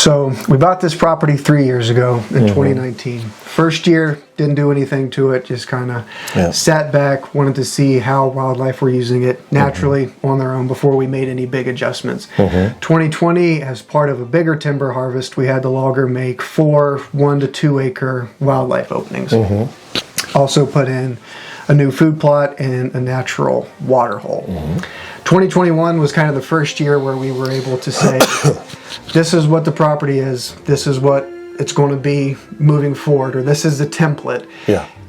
So we bought this property 3 years ago in 2019. First year, didn't do anything to it, just kind of sat back, wanted to see how wildlife were using it naturally on their own before we made any big adjustments. 2020, as part of a bigger timber harvest, we had the logger make 4 1 to 2 acre wildlife openings. Also put in a new food plot and a natural water hole. 2021 was kind of the first year where we were able to say, this is what the property is, this is what it's going to be moving forward, or this is the template.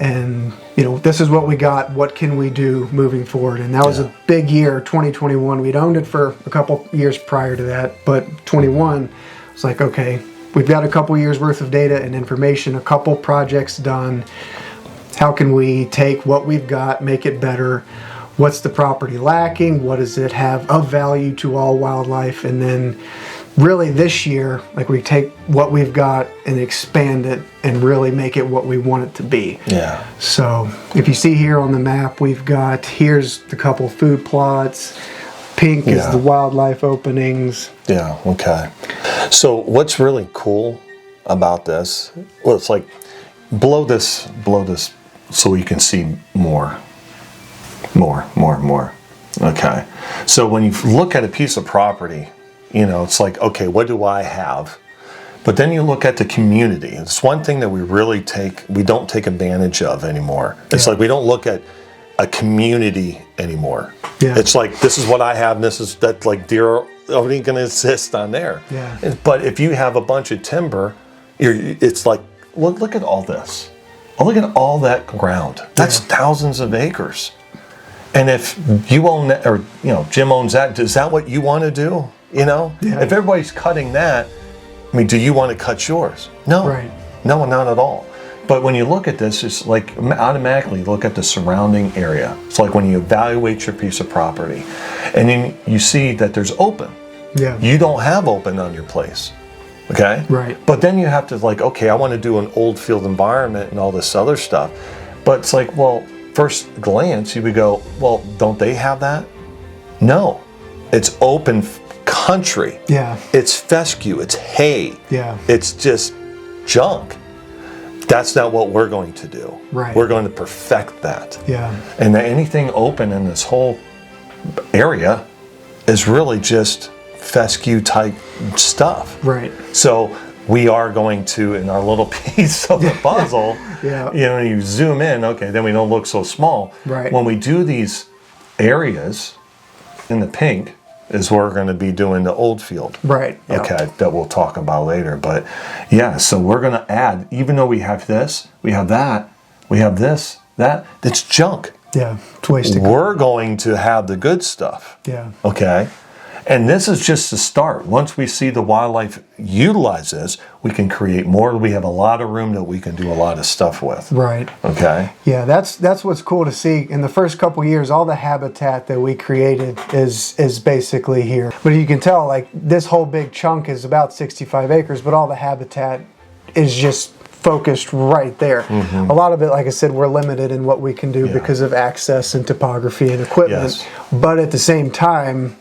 And you know, this is what we got, what can we do moving forward? And that was a big year, 2021. We'd owned it for a couple years prior to that, but 21 was like, okay, we've got a couple years worth of data and information, a couple projects done. How can we take what we've got, make it better? What's the property lacking? What does it have of value to all wildlife? And then really this year, like, we take what we've got and expand it and really make it what we want it to be. So if you see here on the map, we've got, here's the couple food plots. Pink is the wildlife openings. Okay. So what's really cool about this, well, it's like, blow this so you can see more. Okay. So when you look at a piece of property, you know, it's like, okay, what do I have? But then you look at the community. It's one thing that we don't take advantage of anymore. It's like we don't look at a community anymore. It's like, this is what I have, and this is that, like, deer are only going to exist on there. But if you have a bunch of timber, it's like, look at all this. Look at all that ground. That's thousands of acres. And if you own that, or you know, Jim owns that, is that what you want to do? You know, if everybody's cutting that, I mean, do you want to cut yours? No, no, not at all. But when you look at this, it's like automatically look at the surrounding area. It's like when you evaluate your piece of property, and then you see that there's open. You don't have open on your place. Okay? But then you have to, like, okay, I want to do an old field environment and all this other stuff. But it's like, well, first glance, you would go, well, don't they have that? No. It's open country. It's fescue. It's hay. It's just junk. That's not what we're going to do. We're going to perfect that. And anything open in this whole area is really just fescue type stuff. So we are going to, in our little piece of the puzzle, you know, you zoom in, okay, then we don't look so small. When we do these areas in the pink is where we're going to be doing the old field. Okay, that we'll talk about later. But yeah, so we're going to add, even though we have this, we have that, we have this, that, it's junk. It's wasted. We're going to have the good stuff. Okay. And this is just the start. Once we see the wildlife utilize this, we can create more. We have a lot of room that we can do a lot of stuff with. Okay. Yeah, that's what's cool to see. In the first couple years, all the habitat that we created is basically here. But you can tell, like, this whole big chunk is about 65 acres, but all the habitat is just focused right there. A lot of it, like I said, we're limited in what we can do because of access and topography and equipment. But at the same time,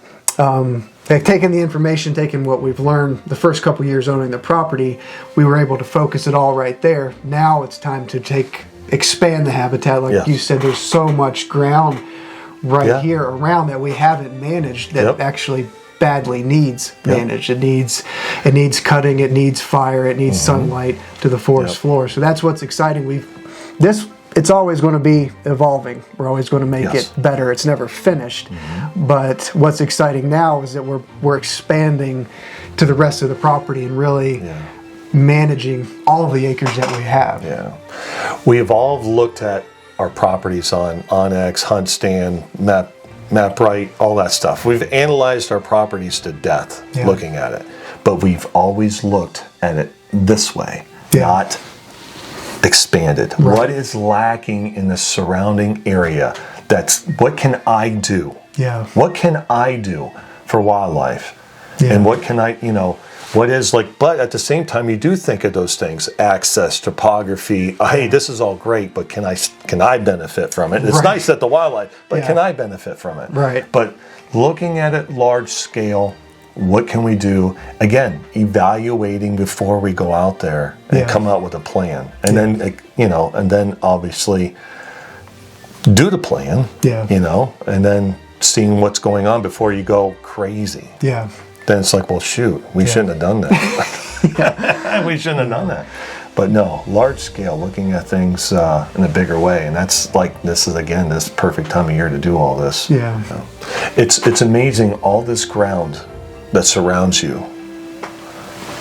like, taking the information, taking what we've learned the first couple years owning the property, we were able to focus it all right there. Now it's time to expand the habitat. Like you said, there's so much ground right here around that we haven't managed that actually badly needs managed. It needs cutting, it needs fire, it needs sunlight to the forest floor. So that's what's exciting. It's always going to be evolving. We're always going to make it better. It's never finished. But what's exciting now is that we're expanding to the rest of the property and really managing all of the acres that we have. We have all looked at our properties on Onyx, Hunt Stand, MapRight, all that stuff. We've analyzed our properties to death looking at it. But we've always looked at it this way, not expanded. What is lacking in the surrounding area? What can I do? What can I do for wildlife? And what can I, you know, what is like, but at the same time, you do think of those things, access, topography. Hey, this is all great, but can I benefit from it? It's nice that the wildlife, but can I benefit from it? But looking at it large scale, what can we do? Again, evaluating before we go out there and come out with a plan. And then, you know, and then obviously do the plan, you know, and then seeing what's going on before you go crazy. Yeah. Then it's like, well, shoot, we shouldn't have done that. We shouldn't have done that. But no, large scale, looking at things in a bigger way. And that's like, this is, again, this perfect time of year to do all this. Yeah. You know? It's amazing, all this ground that surrounds you.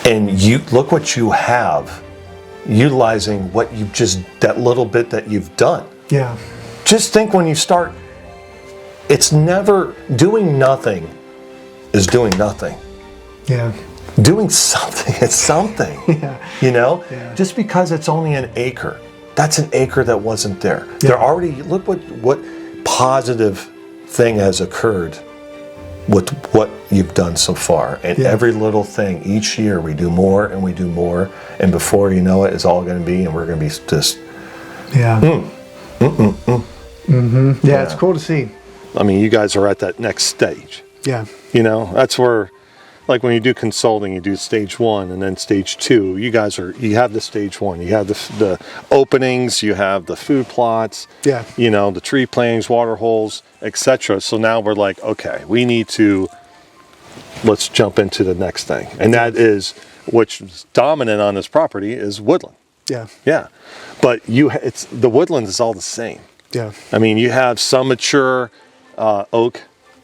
And you look what you have, utilizing what you've just, that little bit that you've done. Yeah. Just think when you start, it's never, doing nothing is doing nothing. Yeah. Doing something, it's something. You know? Yeah. Just because it's only an acre, that's an acre that wasn't there. They're already, look what positive thing has occurred with what you've done so far. And every little thing, each year we do more and we do more. And before you know it, it's all going to be, and we're going to be just, Yeah, it's cool to see. I mean, you guys are at that next stage. Yeah. You know, that's where, like when you do consulting, you do stage 1 and then stage 2. You guys are, you have the stage 1, you have the openings, you have the food plots, you know, the tree plantings, water holes, etc. So now we're like, okay, we need to, let's jump into the next thing. And that is, which is dominant on this property, is woodland. Yeah. Yeah. But it's, the woodland is all the same. Yeah. I mean, you have some mature oak,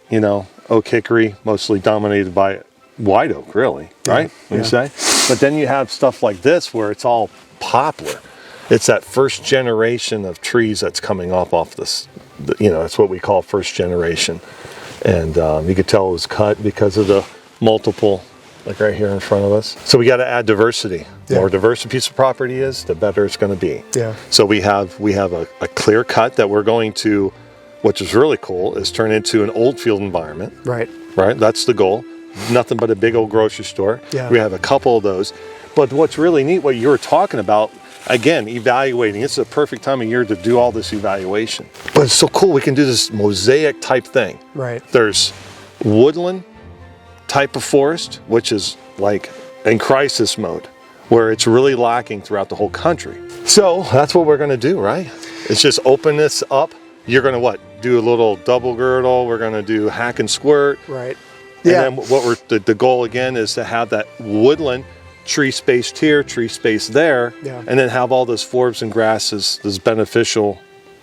you know, oak hickory, mostly dominated by white oak, really, right? You say? But then you have stuff like this where it's all poplar. It's that first generation of trees that's coming off this, you know, that's what we call first generation. And you could tell it was cut because of the multiple, like right here in front of us. So we got to add diversity. The more diverse a piece of property is, the better it's going to be. Yeah. So we have a clear cut that we're going to, which is really cool, is turn into an old field environment. Right. Right. That's the goal. Nothing but a big old grocery store. Yeah. We have a couple of those. But what's really neat, what you were talking about, again, evaluating. It's a perfect time of year to do all this evaluation. But it's so cool. We can do this mosaic type thing. Right. There's woodland type of forest, which is like in crisis mode, where it's really lacking throughout the whole country. So that's what we're going to do, right? It's just open this up. You're going to what? Do a little double girdle. We're going to do hack and squirt. Right. Yeah. And then what the goal again is to have that woodland tree spaced here, tree spaced there, and then have all those forbs and grasses, those beneficial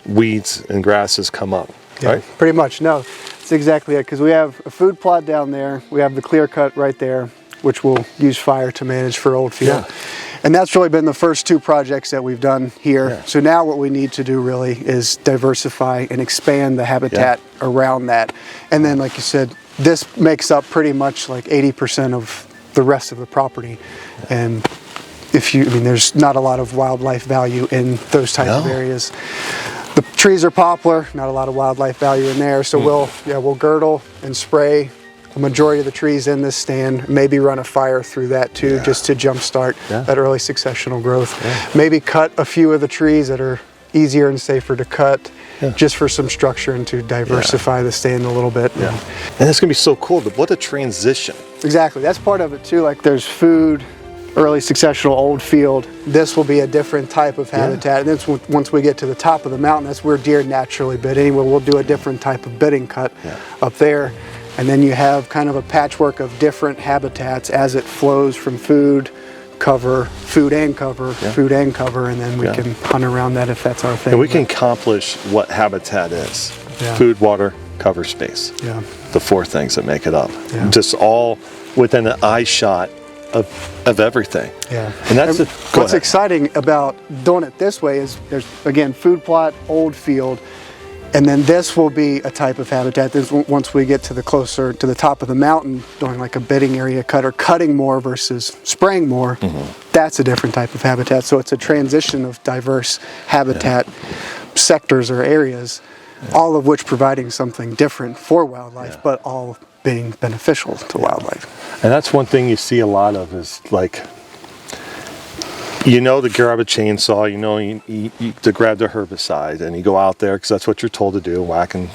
weeds and grasses come up, right? Pretty much. No, it's exactly it. Because we have a food plot down there. We have the clear cut right there, which we'll use fire to manage for Old Field. Yeah. And that's really been the first 2 projects that we've done here. Yeah. So now what we need to do really is diversify and expand the habitat around that. And then, like you said, this makes up pretty much like 80% of the rest of the property. And there's not a lot of wildlife value in those types of areas. The trees are poplar, not a lot of wildlife value in there. So we'll girdle and spray the majority of the trees in this stand, maybe run a fire through that too, just to jumpstart that early successional growth. Maybe cut a few of the trees that are easier and safer to cut, just for some structure and to diversify the stand a little bit. And it's gonna be so cool. What a transition. Exactly, that's part of it too. Like there's food, early successional old field. This will be a different type of habitat. And then once we get to the top of the mountain, that's where deer naturally bid. Anyway, we'll do a different type of bidding cut up there. And then you have kind of a patchwork of different habitats as it flows from food, cover, food and cover, food and cover, and then we can hunt around that if that's our thing. And we can accomplish what habitat is. Food, water, cover, space. The 4 things that make it up. Just all within an eye shot of everything. And that's what's exciting about doing it this way is there's, again, food plot, old field, and then this will be a type of habitat. This, once we get to the closer to the top of the mountain, doing like a bedding area cut or cutting more versus spraying more, that's a different type of habitat. So it's a transition of diverse habitat sectors or areas, all of which providing something different for wildlife, but all being beneficial to wildlife. And that's one thing you see a lot of is like You know to grab a chainsaw, you know to grab the herbicide, and you go out there because that's what you're told to do, whack and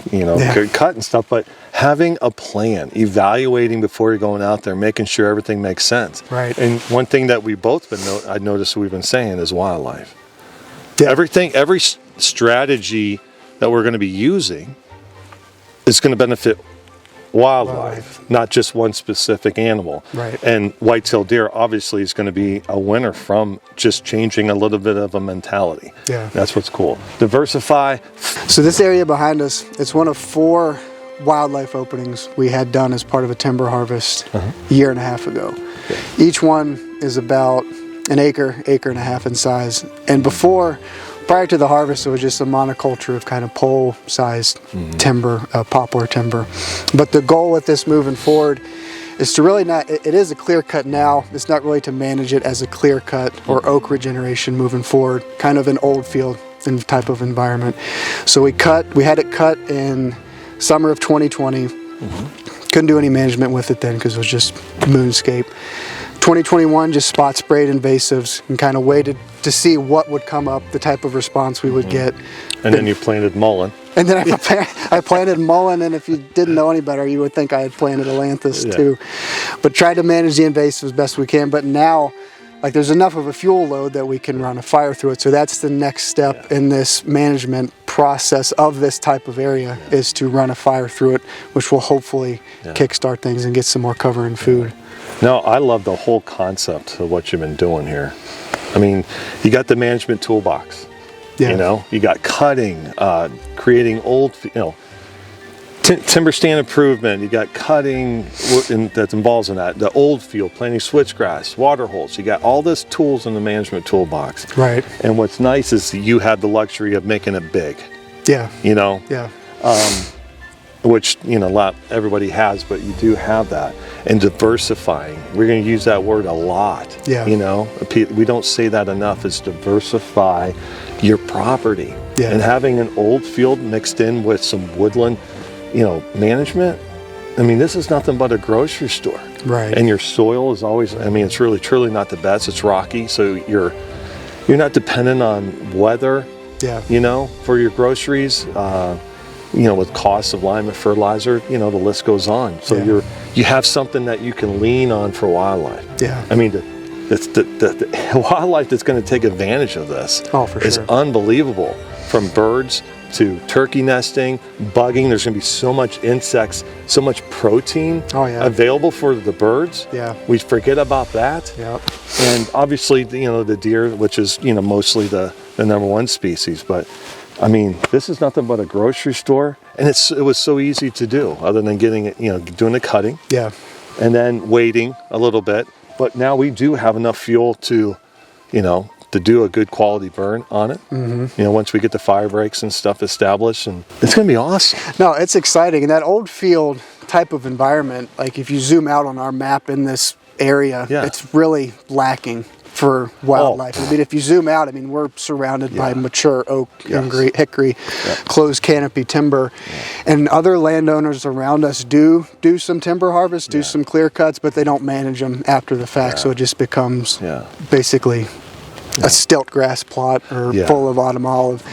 cut and stuff. But having a plan, evaluating before you're going out there, making sure everything makes sense. Right. And one thing that we've both I noticed we've been saying is wildlife. Yeah. Every strategy that we're going to be using is going to benefit wildlife, not just one specific animal. Right. And white-tailed deer obviously is going to be a winner from just changing a little bit of a mentality. Yeah. That's what's cool. Diversify. So this area behind us, it's one of 4 wildlife openings we had done as part of a timber harvest a year and a half ago. Okay. Each one is about an acre and a half in size. And prior to the harvest, it was just a monoculture of kind of pole-sized timber, poplar timber. But the goal with this moving forward is to really it is a clear cut now. It's not really to manage it as a clear cut or oak regeneration moving forward, kind of an old field type of environment. So we had it cut in summer of 2020. Couldn't do any management with it then because it was just moonscape. 2021 just spot sprayed invasives and kind of waited to see what would come up, the type of response we would get. And then you planted mullein. And then I planted mullein, and if you didn't know any better, you would think I had planted ailanthus too. But tried to manage the invasives as best we can. But now, there's enough of a fuel load that we can run a fire through it. So that's the next step in this management process of this type of area is to run a fire through it, which will hopefully kickstart things and get some more cover and food. No, I love the whole concept of what you've been doing here. I mean, you got the management toolbox. Yeah. You got cutting, creating old, timber stand improvement. You got cutting that involves in that. The old field, planting switchgrass, water holes. You got all this tools in the management toolbox. Right. And what's nice is you have the luxury of making it big. Yeah. Yeah. Which everybody has, but you do have that. And diversifying, we're going to use that word a lot. Yeah. We don't say that enough, is diversify your property. Yeah. And having an old field mixed in with some woodland, management. I mean, this is nothing but a grocery store. Right. And your soil is always, it's really truly not the best. It's rocky, so you're not dependent on weather. Yeah. For your groceries. With costs of lime and fertilizer, the list goes on. So you have something that you can lean on for wildlife. Yeah. The wildlife that's going to take advantage of this is unbelievable. From birds to turkey nesting, bugging. There's going to be so much insects, so much protein available for the birds. Yeah. We forget about that. Yep. And obviously, the deer, which is mostly the number one species, but. This is nothing but a grocery store, and it was so easy to do, other than getting it, doing the cutting, and then waiting a little bit. But now we do have enough fuel to do a good quality burn on it. Once we get the fire breaks and stuff established, and it's going to be awesome. No, it's exciting, and that old field type of environment, if you zoom out on our map in this area, it's really lacking for wildlife. If you zoom out, we're surrounded by mature oak and hickory, closed canopy timber, and other landowners around us do some timber harvest, do some clear cuts, but they don't manage them after the fact, so it just becomes basically a stilt grass plot or full of autumn olive.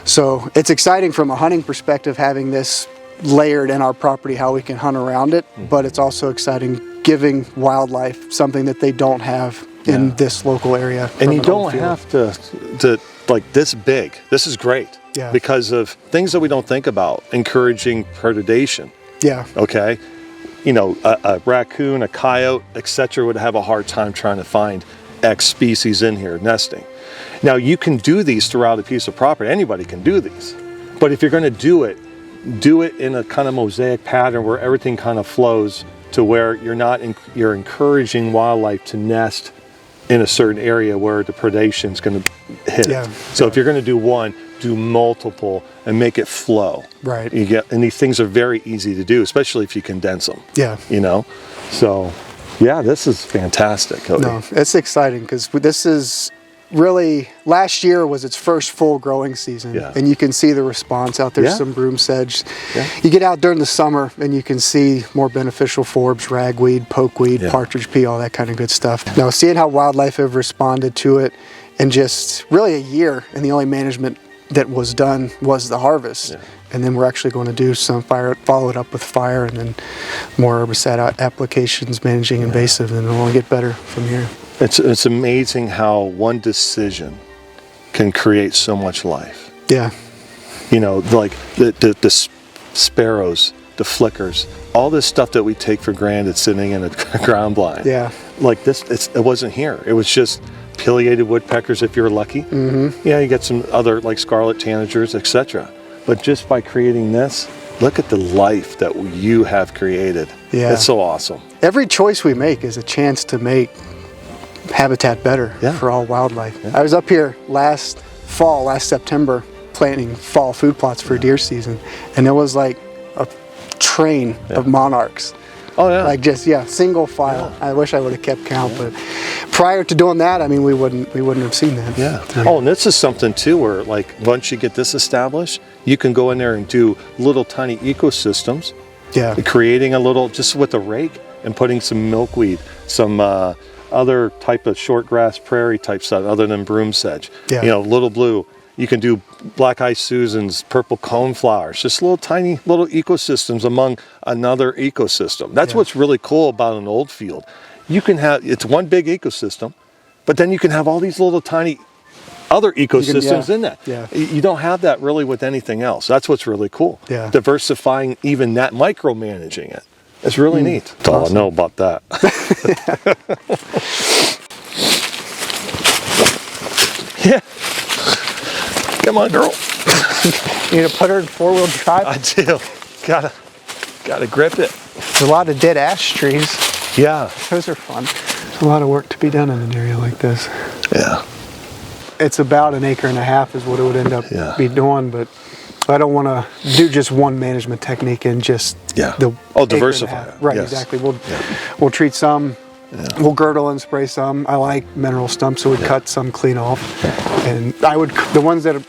So it's exciting from a hunting perspective having this layered in our property, how we can hunt around it, but it's also exciting giving wildlife something that they don't have in this local area. And you don't have to this big. This is great because of things that we don't think about, encouraging predation. Yeah. Okay. A raccoon, a coyote, etc. would have a hard time trying to find X species in here nesting. Now you can do these throughout a piece of property. Anybody can do these. But if you're going to do it in a kind of mosaic pattern where everything kind of flows to where you're encouraging wildlife to nest in a certain area where the predation is going to hit it. So if you're going to do one, do multiple and make it flow. Right. And these things are very easy to do, especially if you condense them. Yeah. So this is fantastic, Cody. No, it's exciting because this is really, last year was its first full growing season, and you can see the response out there. Some broom sedge. You get out during the summer and you can see more beneficial forbs, ragweed, pokeweed, partridge pea, all that kind of good stuff. Now, seeing how wildlife have responded to it in just really a year, and the only management that was done was the harvest. And then we're actually going to do some follow it up with fire, and then more herbicide applications, managing invasive, and it'll only get better from here. It's amazing how one decision can create so much life. Yeah. You know, like the sparrows, the flickers, all this stuff that we take for granted sitting in a ground blind. Yeah. Like this, it wasn't here. It was just pileated woodpeckers if you're lucky. Yeah, you get some other like scarlet tanagers, etc. But just by creating this, look at the life that you have created. Yeah. It's so awesome. Every choice we make is a chance to make habitat better for all wildlife. I was up here last September, planting fall food plots for deer season, and there was like a train of monarchs. Oh yeah. Like just single file. I wish I would have kept count, but prior to doing that, I mean, we wouldn't have seen that. Yeah. Oh, and this is something too, where like once you get this established, you can go in there and do little tiny ecosystems. Yeah. Creating a little, just with a rake and putting some milkweed, some other type of short grass prairie type stuff other than broom sedge. Yeah. You know, little blue. You can do black-eyed Susans, purple coneflowers, just little tiny little ecosystems among another ecosystem. That's what's really cool about an old field. You can have, it's one big ecosystem, but then you can have all these little tiny other ecosystems in that. Yeah. You don't have that really with anything else. That's what's really cool. Yeah. Diversifying even that, micromanaging it. It's really neat. That's all I know about that. Yeah. Come on, girl. You need to put her in four-wheel drive? I do. Gotta grip it. There's a lot of dead ash trees. Yeah. Those are fun. There's a lot of work to be done in an area like this. Yeah. It's about 1.5 acres is what it would end up be doing, but I don't want to do just one management technique and just diversify it. Right, exactly. We'll treat some. We'll girdle and spray some. I like mineral stumps, so we cut some clean off. And the ones that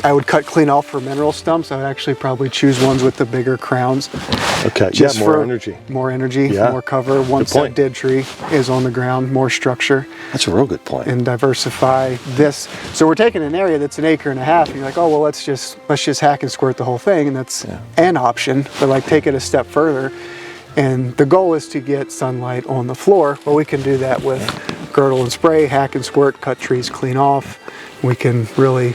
I would cut clean off for mineral stumps, I would actually probably choose ones with the bigger crowns. Okay, just more energy. More energy, more cover. Once that dead tree is on the ground, more structure. That's a real good point. And diversify this. So we're taking an area that's 1.5 acres, and you're like, oh, well, let's just hack and squirt the whole thing, and that's an option. But like, take it a step further. And the goal is to get sunlight on the floor. Well, we can do that with girdle and spray, hack and squirt, cut trees clean off. We can really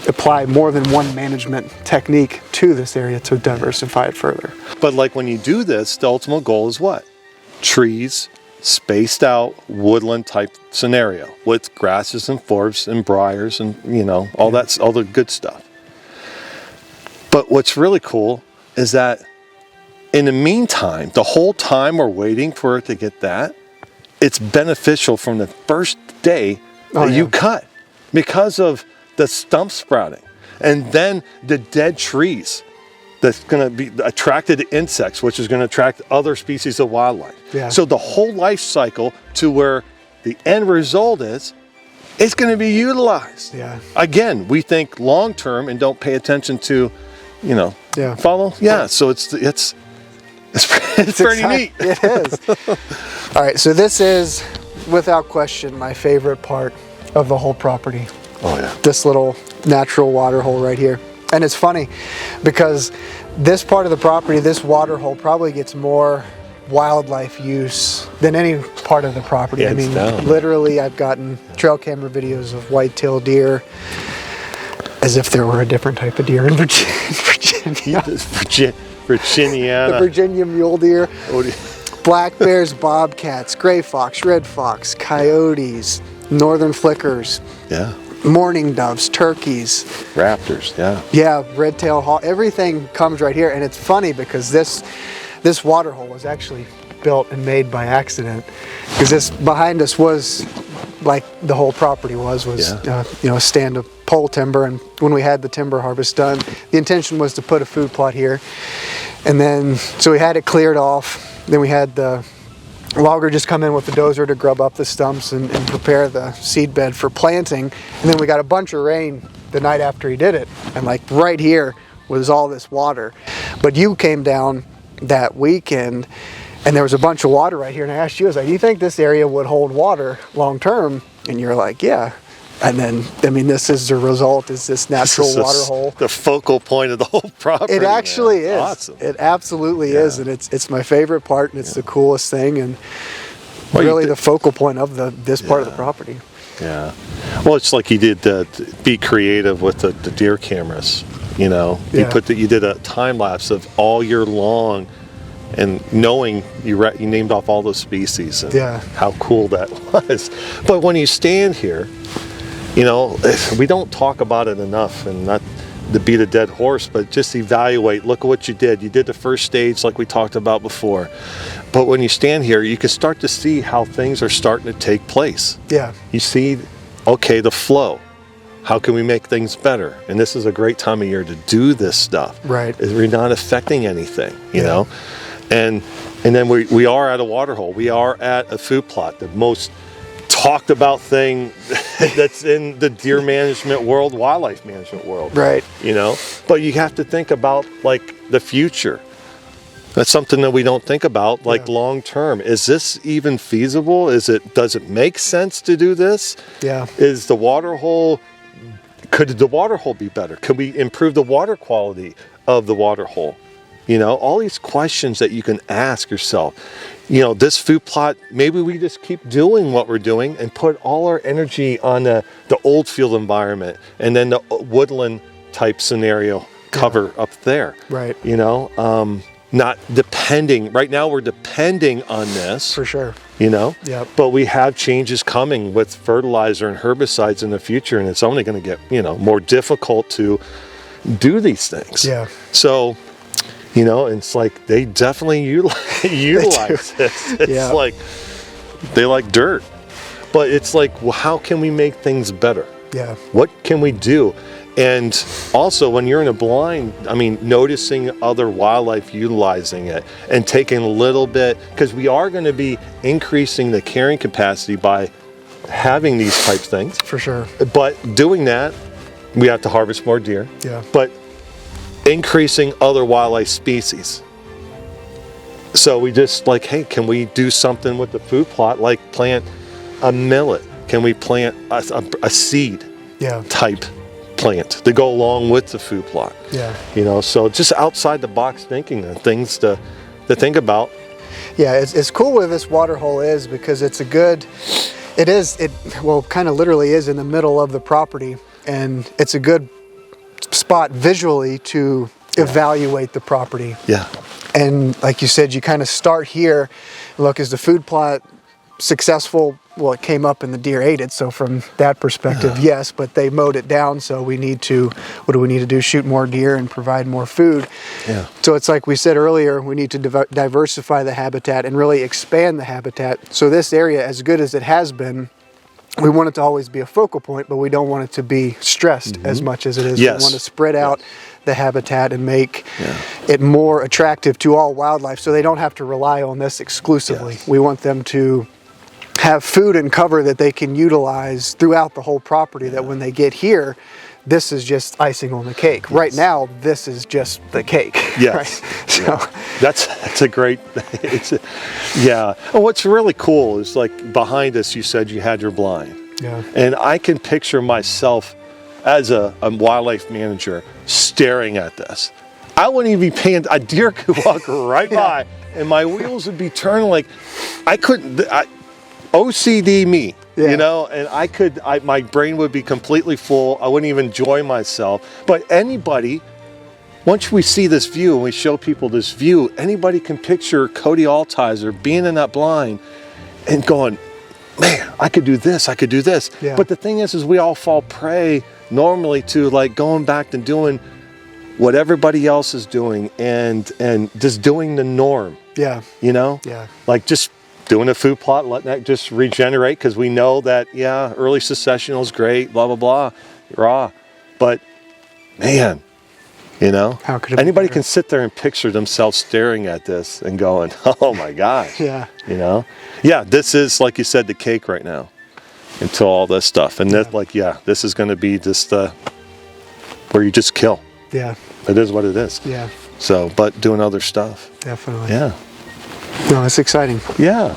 apply more than one management technique to this area to diversify it further. But like when you do this, the ultimate goal is what? Trees, spaced out, woodland type scenario with grasses and forbs and briars and, you know, all the good stuff. But what's really cool is that in the meantime, the whole time we're waiting for it to get that, it's beneficial from the first day that you cut because of the stump sprouting. And then the dead trees that's going to be attracted to insects, which is going to attract other species of wildlife. Yeah. So the whole life cycle to where the end result is, it's going to be utilized. Yeah. Again, we think long term and don't pay attention to, you know, follow? Yeah, so it's pretty neat. It is. All right, so this is, without question, my favorite part of the whole property. Oh yeah. This little natural water hole right here. And it's funny because this part of the property, this water hole probably gets more wildlife use than any part of the property. I mean, literally I've gotten trail camera videos of white-tailed deer as if there were a different type of deer in Virginia. Virginiana. The Virginia mule deer. Black bears, bobcats, gray fox, red fox, coyotes, northern flickers. Yeah. Mourning doves, turkeys. Raptors, Yeah, red-tailed hawk. Everything comes right here. And it's funny because this water hole was actually built and made by accident. Because this behind us was, like the whole property was a stand of pole timber. And when we had the timber harvest done, the intention was to put a food plot here. And then, so we had it cleared off. Then we had the logger just come in with the dozer to grub up the stumps and prepare the seed bed for planting. And then we got a bunch of rain the night after he did it. And like right here was all this water. But you came down that weekend and there was a bunch of water right here. And I asked you, I was like, do you think this area would hold water long term? And you're like, yeah. And then, I mean, this is the result, is this natural water hole. The focal point of the whole property. It actually is. Awesome. It absolutely is. And it's my favorite part, and it's the coolest thing, and really the focal point of this part of the property. Yeah. Well, it's like you did be creative with the deer cameras, you know. You did a time lapse of all year long, and knowing you named off all those species and how cool that was. But when you stand here, you know, we don't talk about it enough, and not to beat a dead horse, but just evaluate. Look at what you did. You did the first stage like we talked about before. But when you stand here, you can start to see how things are starting to take place. Yeah. You see, okay, the flow. How can we make things better? And this is a great time of year to do this stuff. Right. We're not affecting anything, you know? And then we are at a water hole. We are at a food plot, the most talked about thing that's in the deer management world, wildlife management world. Right. You know, but you have to think about like the future. That's something that we don't think about, like long term. Is this even feasible? Does it make sense to do this? Yeah. Is the water hole, could the water hole be better? Could we improve the water quality of the water hole? You know, all these questions that you can ask yourself. You know, this food plot, maybe we just keep doing what we're doing and put all our energy on the old field environment and then the woodland type scenario cover up there. Right. You know, not depending, right now we're depending on this. For sure. You know? Yep. But we have changes coming with fertilizer and herbicides in the future, and it's only going to get, you know, more difficult to do these things. Yeah. So, you know, it's like they definitely utilize this. It's like they like dirt. But it's like, well, how can we make things better? Yeah. What can we do? And also when you're in a blind, I mean, noticing other wildlife utilizing it and taking a little bit, because we are going to be increasing the carrying capacity by having these type things. For sure. But doing that, we have to harvest more deer. Yeah. But increasing other wildlife species. So we just like, hey, can we do something with the food plot, like plant a millet? Can we plant a seed type plant to go along with the food plot? Yeah. You know, so just outside the box thinking and things to think about. Yeah, it's cool where this water hole is, because it's it kind of literally is in the middle of the property, and it's a good spot visually to evaluate the property. Yeah. And like you said, you kind of start here. Look, is the food plot successful? Well, it came up and the deer ate it. So from that perspective, yes, but they mowed it down. So what do we need to do? Shoot more deer and provide more food. Yeah. So it's like we said earlier, we need to diversify the habitat and really expand the habitat. So this area, as good as it has been, we want it to always be a focal point, but we don't want it to be stressed as much as it is. Yes. We want to spread out the habitat and make it more attractive to all wildlife, so they don't have to rely on this exclusively. Yes. We want them to have food and cover that they can utilize throughout the whole property, that when they get here, this is just icing on the cake. Yes. Right now, this is just the cake. Yes. Right? So that's a great, And what's really cool is, like, behind us, you said you had your blind. Yeah. And I can picture myself as a wildlife manager staring at this. I wouldn't even be paying, a deer could walk right by and my wheels would be turning like, OCD me, you know, and my brain would be completely full. I wouldn't even enjoy myself. But anybody, once we see this view and we show people this view, anybody can picture Cody Altizer being in that blind and going, man, I could do this, I could do this. Yeah. But the thing is we all fall prey normally to like going back and doing what everybody else is doing and just doing the norm. Yeah. You know? Yeah. Like just doing a food plot, letting that just regenerate, because we know that, early successional is great, blah, blah, blah, raw. But, man, You know, How could it be anybody better? can sit there and picture themselves staring at this and going, "Oh my gosh!" Yeah. You know, yeah. This is, like you said, the cake right now, until all this stuff, and that, like, yeah, this is going to be just where you just kill. Yeah. It is what it is. Yeah. So, but doing other stuff. Definitely. Yeah. No, it's exciting. Yeah.